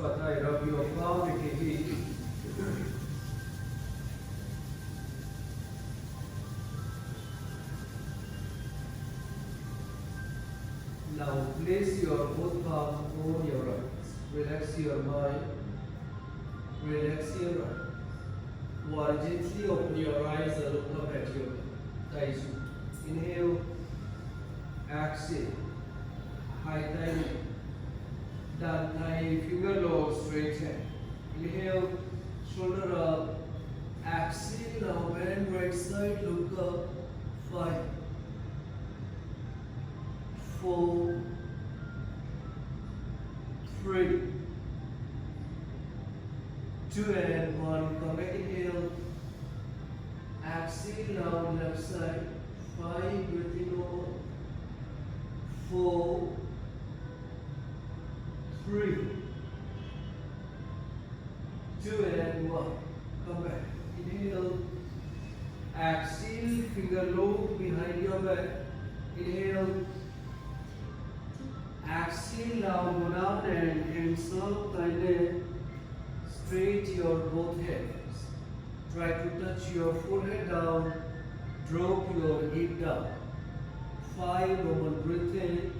thigh, rub your palm with your feet. Now place your both palms on your eyes. Relax your mind. Relax your eyes. While gently open your eyes and look up at your thighs. Inhale. Exhale. High thigh. Down thigh. Finger low. Straight hand. Inhale. Shoulder up. Exhale. Now bend right side. Look up. 5, 4, 3, 2 and 1. Come back, inhale. Exhale now left side. 5, breathing over. 4, 3, 2 and 1. Come back. Inhale. Exhale, finger low behind your back. Inhale. Exhale, now go down and hands up, kindly straight your both hands. Try to touch your forehead down, drop your hip down. 5, moment, breathe in.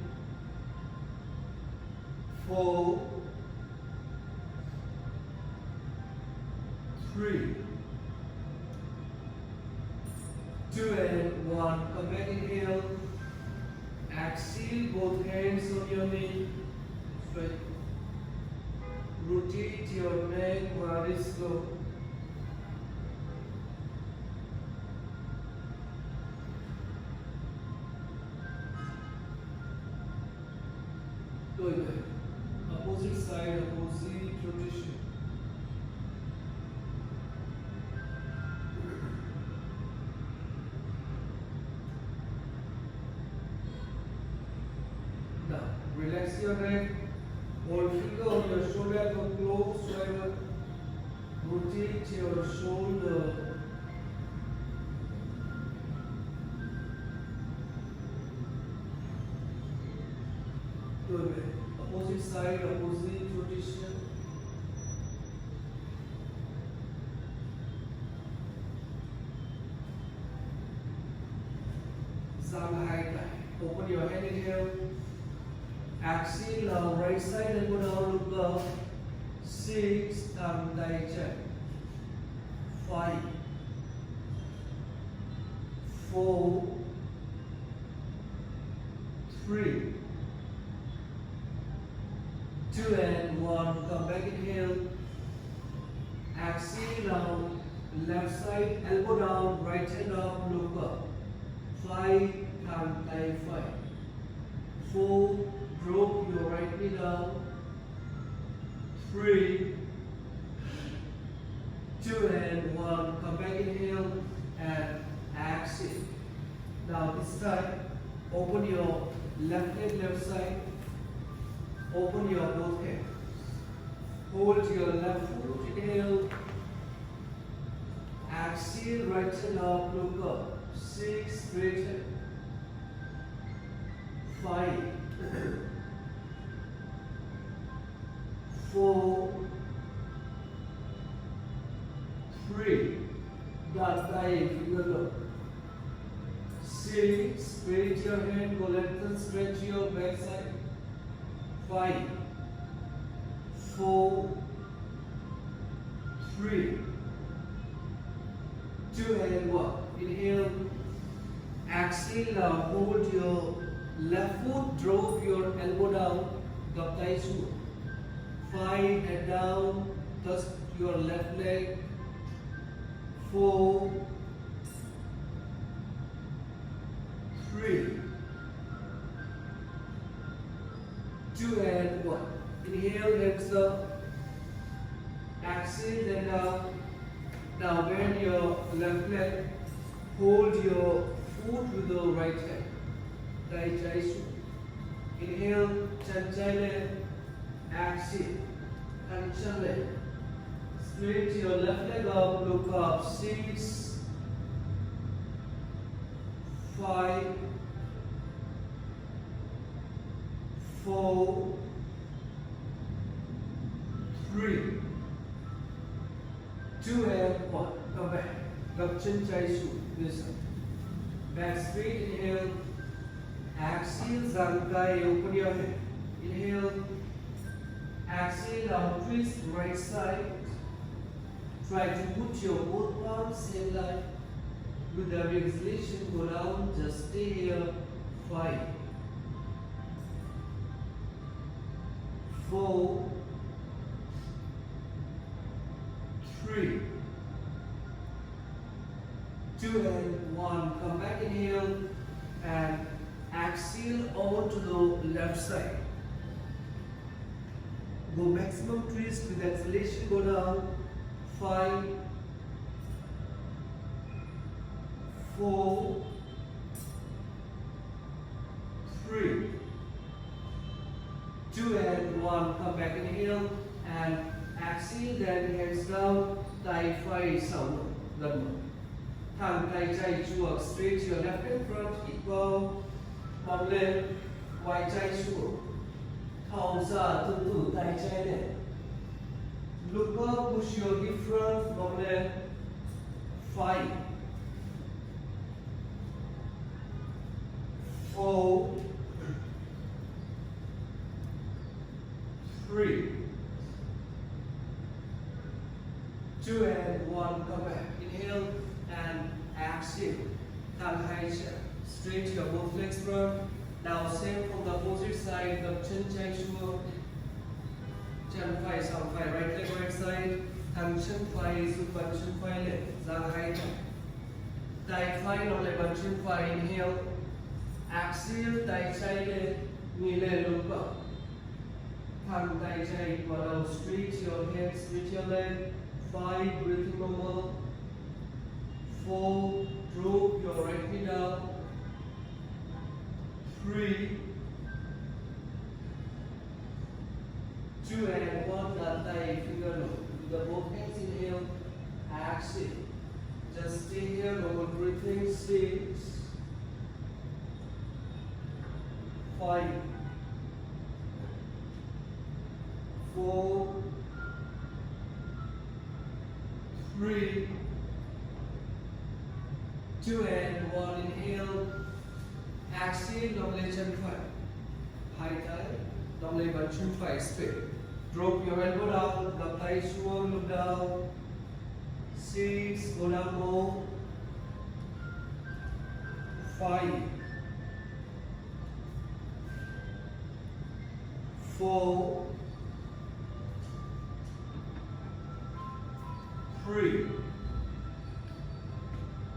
4, 3, 2 and 1. Come back, inhale. Exhale, both hands on your knee. Straight. Rotate your neck while it's slow. Going back. Opposite side, opposite rotation. Now, relax your neck. Hold finger on your shoulder, come close, shoulder. Rotate your shoulder. Good. Opposite side, opposite rotation. Shanghai tie. Open your hand, inhale. Exhale, now right side and go down, look up. 6, thumb die check. 5, 4, 3, 2 and 1. Come back, inhale. Exhale, now left side, elbow down, right hand up, look up. 5, thumb die 5. 4, drop your right knee down. 3, 2 and 1. Come back, inhale and exhale. Now this time, open your left leg, left side. Open your both hands. Hold your left foot. Inhale. Exhale, right hand up, look up. 6, straight hand. 5, 4, 3, down thigh, finger low. 6, straight your hand, go lengthen, stretch your back side. 5, 4, 3, 2 and 1. Inhale. Exhale, now hold your left foot, drop your elbow down, gap thigh shoot. 5, head down, touch your left leg. 4, 3, 2 and 1. Inhale, hands up. Exhale, then down. Now bend your left leg. Hold your foot with the right hand. Right jai shoot. Inhale, chanchale. Exhale, kanchale. Straight your left leg up, look up. 6, 5, 4, chin chai shu. This side. Back straight, inhale. Exhale, zankai, open your head. Inhale. Exhale, now twist right side. Try to put your both palms same line. With the exhalation, go down. Just stay here. 5, 4, 3, 2 and 1. Come back, inhale and exhale on to the left side. Go maximum twist with exhalation, go down. 5, 4, 3, 2 and 1. Come back, inhale and exhale, then hands down. Tai Phi sound. Thang Tai Chai Chuak. Straight your left and front. Equal. Bum left. Wai Chai Chuak. Thao Sa Tu Tu Tai Chai left. Look up. Push your hip front. Bum left. 5, 4, 3, 2 and 1. Come back. Inhale and exhale. Thang Hai Cha. Straight your both legs front. Now same from the opposite side. The chin chai shua. Chin Phi, Sam Phi. Right leg right side. Thang chin Phi, Super chin Phi left. Zang Hai Cha. Tai Phi, no leg chin Phi. Inhale. Exhale. Tai Chai left. Knee left. Look up. Thang Tai Chai. Follow straight your head. Straight your leg. 5, breathing normal. 4, drop your right knee down. 3, 2 and 1. Lantai finger low. With the both hands, inhale. Exhale. Just stay here. Normal breathing. 6, 5, 4, 3, 2 and 1. Inhale. Exhale. Long leg chin Phi. High thigh. Long leg chin Phi straight. Drop your elbow down. The thigh shua. Look down. 6. Go down more. 5, 4, 3,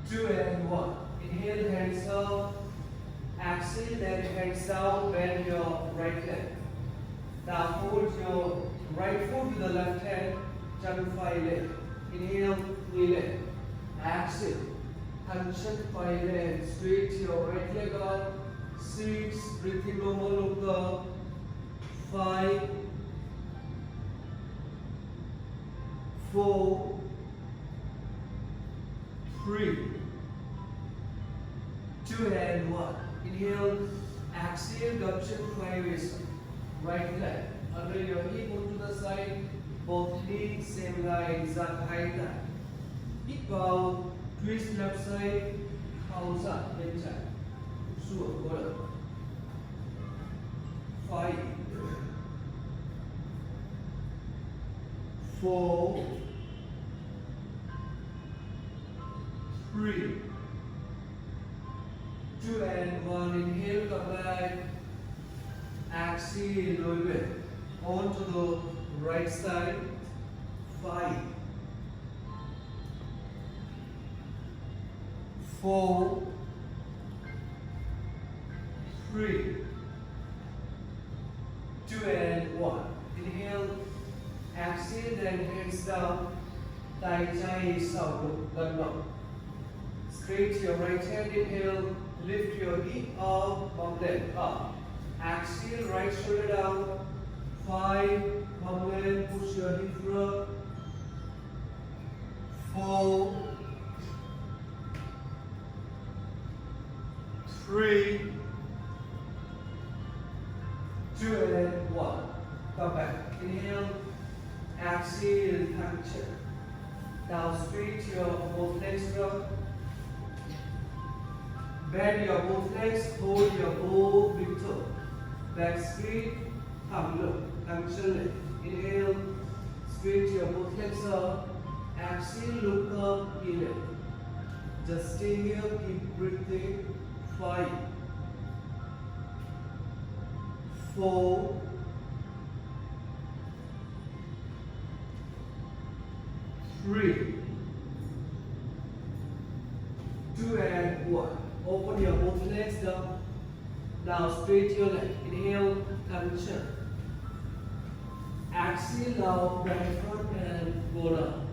2 and 1. Inhale, hands up. Exhale, then hands down. Bend your right leg. Now hold your right foot with the left hand. Chin Phi leg. Inhale, knee leg. Exhale. Chin Phi leg. Straight your right leg up. 6. Breathing normal. Look up. 5, 4, 3, 2 and 1. Inhale, exhale, chin Phi waist. Right leg under your hip onto the side. Both knees same line. Zang Hai Ta. Equal. Twist left side. Khao Sa bên trái. Sure. Go down. 5, 4, 3, 2 and 1. Inhale, come back. Exhale, lower bit. On to the right side. 5, 4, 3, 2 and 1. Inhale. Exhale, then hands down. Tai Chai Sao. Straight your right hand. Inhale. Lift your hip up. Bum leg up. Exhale, right shoulder down. 5, bum leg. Push your hip up. 4, 3, 2 and 1. Come back. Inhale. Exhale, touch. Now straight your both legs up. Bend your both legs, hold your both big toe. Back straight, thumb look, ankle leg. Inhale, straight your both legs up. Exhale, look up, heel it. Just stay here, keep breathing. 5, 4, 3, 2 and 1. Open your both legs down. Now straight your leg. Inhale, tension. Exhale, now bend front and go down.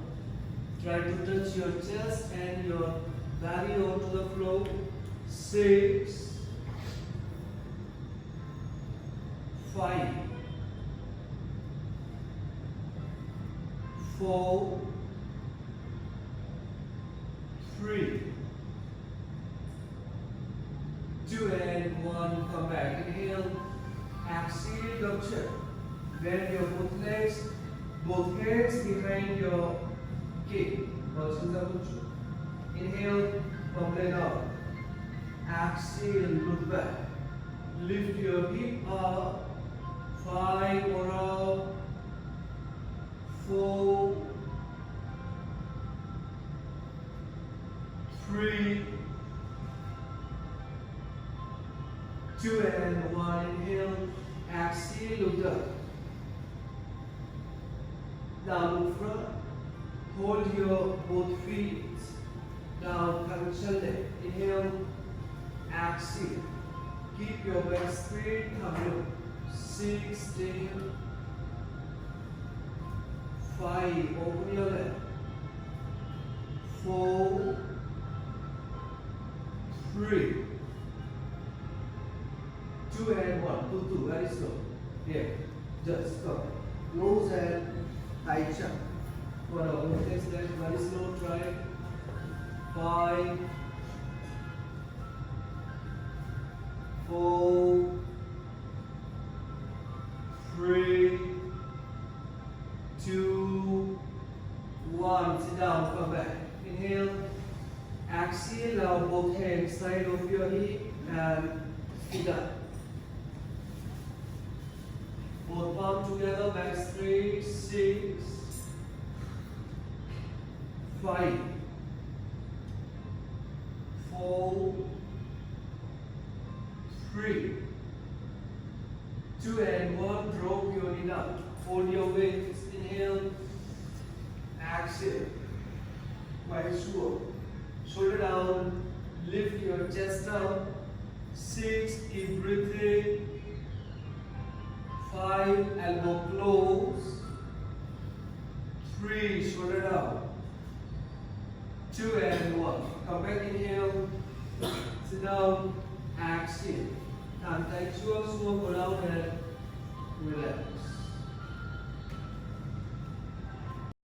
Try to touch your chest and your belly onto the floor. 6, 5, 4, 3, 2 and 1. Come back. Inhale. Exhale. Rupture. Bend your both legs. Both hands behind your hip. Inhale. Come down. Exhale. Look back. Lift your hip up. 5 more up. 4, 3, 2 and 1. Inhale. Exhale. Look up. Now move front. Hold your both feet. Now tension leg. Inhale. Exhale. Keep your back straight. Come look. 6, stay here. 5, open your leg. 4, 3, 2 and 1. 2, 2, very slow. Here, just come. Close and high jump. One of both legs, very slow. Try. 5, 4, 3, 2, 1. Sit down, come back. Inhale. Exhale. Now both hands side of your hip and sit up. Both palms together, back straight. 6, 5, 4, 3, 2 and 1. Drop your knee down. Hold your weight. Inhale. Exhale. Quite slow. Shoulder down. Lift your chest up. 6. Keep breathing. 5. Elbow close. 3. Shoulder down. 2 and 1. Come back. Inhale. Sit down. Exhale. Hand tight. Go down and relax.